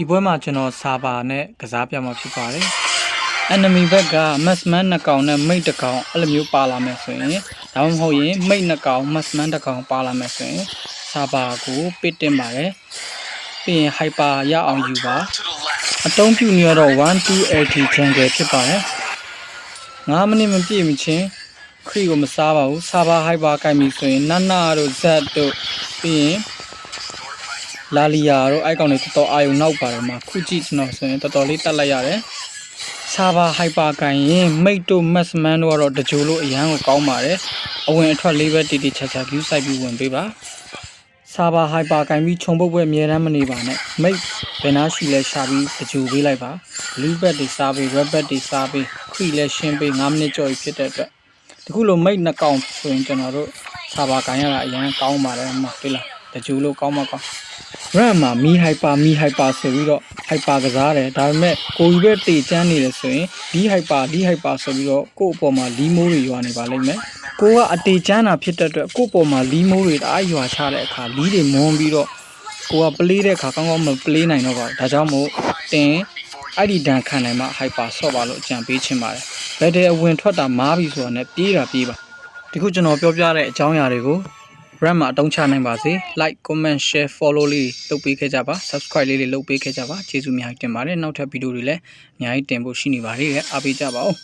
ဒီပွဲမှာကျွန်တော်စာပါနဲ့ကစားပြမှာဖြစ်ပါတယ် enemy ဘက်က massman 2ကောင်နဲ့ mate 1ကောင်အဲ့လိုမျိုးပါလာမယ်ဆိုရင်ဒါမှမဟုတ်ရင် mate 2ကောင် massman 1ကောင်ပါလာမယ်ဆိုရင်စာပါကိုပစ်တင်ပါတယ်ပြီးရင် hyper ရအောင်ယူပါအသုံးပြုနေရတော့ 12LT jungle ဖြစ်ပါတယ်9မိနစ်မပြည့်မချင်းခရီကိုမစားပါဘူးစာပါ hyper ကိုက်ပြီဆိုရင်နနတို့ Z တို့ပြီးရင်လာလီယာတို့အဲ့ကောင်တွေတော်တော်အာယုံနောက်ပါတယ်မှာခုကြည့်ကျွန်တော်ဆိုရင်တော်တော်လေးတက်လိုက်ရတယ်စာပါ hyper ကိုင်ရင် mate တို့ massman တို့ကတော့တကြိုလို့အရန်ကိုကောင်းပါတယ်အဝင်အထွက်လေးပဲတီတီချာချာ view site ပြီးဝင်ပေးပါစာပါ hyper ကိုင်ပြီးခြုံပုတ်ပွဲအမြဲတမ်းမနေပါနဲ့ mate ဘယ်နာရှိလဲရှာပြီးတကြိုပေးလိုက်ပါ blue bat တွေစားပေး red bat တွေစားပေးခရီလဲရှင်းပေး9မိနစ်ကျော်ဖြစ်တဲ့အတွက်ဒီခုလို mate 2ကောင်ဆိုရင်ကျွန်တော်တို့စာပါကိုင်ရတာအရန်ကောင်းပါတယ်မှာတွေ့လားတကြိုလို့ကောင်းမကောင်းRAM မှာမီ hyper ဆိုပြီးတော့ hyper ကစားတယ်ဒါပေမဲ့ကိုကြီးပဲတေချမ်းနေတယ်ဆိုရင်ဒီ hyper ဆိုပြီးတော့ကို့အပေါ်မှာလီမိုးတွေရွာနေပါလိမ့်မယ်ကိုကအတေချမ်းတာဖြစ်တဲ့အတွက်ကို့ပေါ်မှာလီမိုးတွေတအားရွာချတဲ့အခါလီတွေမွန်းပြီးတော့ကိုကပလေးတဲ့အခါကောင်းကောင်းမပလေးနိုင်တော့ပါဘူးဒါကြောင့်မို့တင်အဲ့ဒီဒဏ်ခံနိုင်မှ hyper ဆော့ပါလို့အကြံပေးချင်ပါတယ်ဘယ်တဲ့အဝင်ထွက်တာမားပြီဆိုတော့ねပြေးပါဒီခုကျွန်တော်ပြောပြတဲ့အကြောင်းအရာတွေကို RAM မှာအသုံးချနိုင်ပါစေ like comment share follow လေးလုပ်ပေးခဲ့ကြပါ subscribe လေးတွေလုပ်ပေးခဲ့ကြပါကျေးဇူးအများကြီးတင်ပါတယ်နောက်ထပ်ဗီဒီယိုတွေလည်းအများကြီးတင်ဖို့ရှိနေပါတယ်အားပေးကြပါဦး